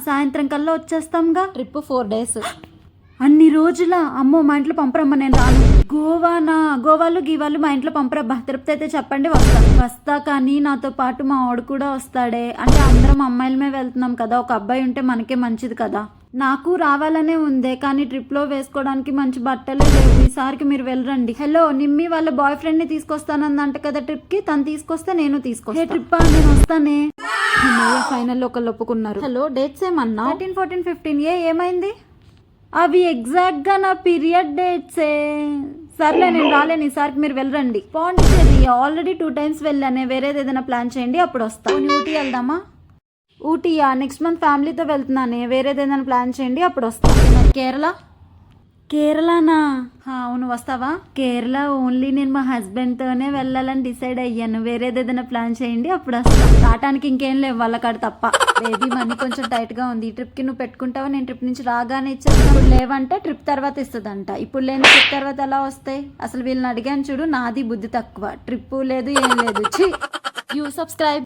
సాయంత్రం కల్లా వచ్చేస్తాంగా. Trip 4 days. అన్ని రోజుల అమ్మో మా ఇంట్లో పంపరమ్మ, నేను రాను. గోవానా? గోవాలు గీవాలు మా ఇంట్లో పంపరబ్బా. తిరుపతి అయితే చెప్పండి, వస్తా. కానీ నాతో పాటు మా వాడు కూడా వస్తాడే. అంటే అందరం అమ్మాయిలమే వెళ్తున్నాం కదా, ఒక అబ్బాయి ఉంటే మనకే మంచిది కదా. నాకు రావాలనే ఉందే, కానీ ట్రిప్లో వేసుకోవడానికి మంచి బట్టలే లేవు. ఈసారికి మీరు వెళ్ళరండి. హలో, నిమ్మి వాళ్ళ బాయ్ ఫ్రెండ్ని తీసుకొస్తానందంట కదా ట్రిప్కి. తను తీసుకొస్తే నేను తీసుకొస్తా. ట్రిప్పా? నేను వస్తానే. ఫైనల్ ఒకళ్ళు ఒప్పుకున్నారు. హలో, డేట్స్ ఏమన్నా? 13, 14, 15. ఏమైంది? అవి ఎగ్జాక్ట్గా నా పీరియడ్ డేట్సే. సర్లే, నేను రాలేను. ఈసారికి మీరు వెళ్ళరండి. పాండిచ్చేరి ఆల్రెడీ 2 times వెళ్ళానే. వేరేది ఏదైనా ప్లాన్ చేయండి, అప్పుడు వస్తా. ఊటీ వెళ్దామా? ఊటీయా? నెక్స్ట్ మంత్ ఫ్యామిలీతో వెళ్తున్నానే. వేరేది ఏదైనా ప్లాన్ చేయండి, అప్పుడు వస్తా. మరి కేరళ? కేరళనా? అవును, వస్తావా? కేరళ ఓన్లీ నేను మా హస్బెండ్తోనే వెళ్ళాలని డిసైడ్ అయ్యాను. వేరేది ఏదైనా ప్లాన్ చేయండి, అప్పుడు వస్తా. రావటానికి ఇంకేం లేవు వాళ్ళకాడ తప్ప. బేబీ మనీ కొంచెం టైట్గా ఉంది. ఈ ట్రిప్కి నువ్వు పెట్టుకుంటావా? నేను ట్రిప్ నుంచి రాగానే ఇచ్చేస్తాను. లేవంటే ట్రిప్ తర్వాత ఇస్తుందంట. ఇప్పుడు లేని ట్రిప్ తర్వాత ఎలా వస్తాయి? అసలు వీళ్ళని అడిగాను చూడు, నాది బుద్ధి తక్కువ. ట్రిప్ లేదు, ఏం లేదు. ఛీ. You subscribe.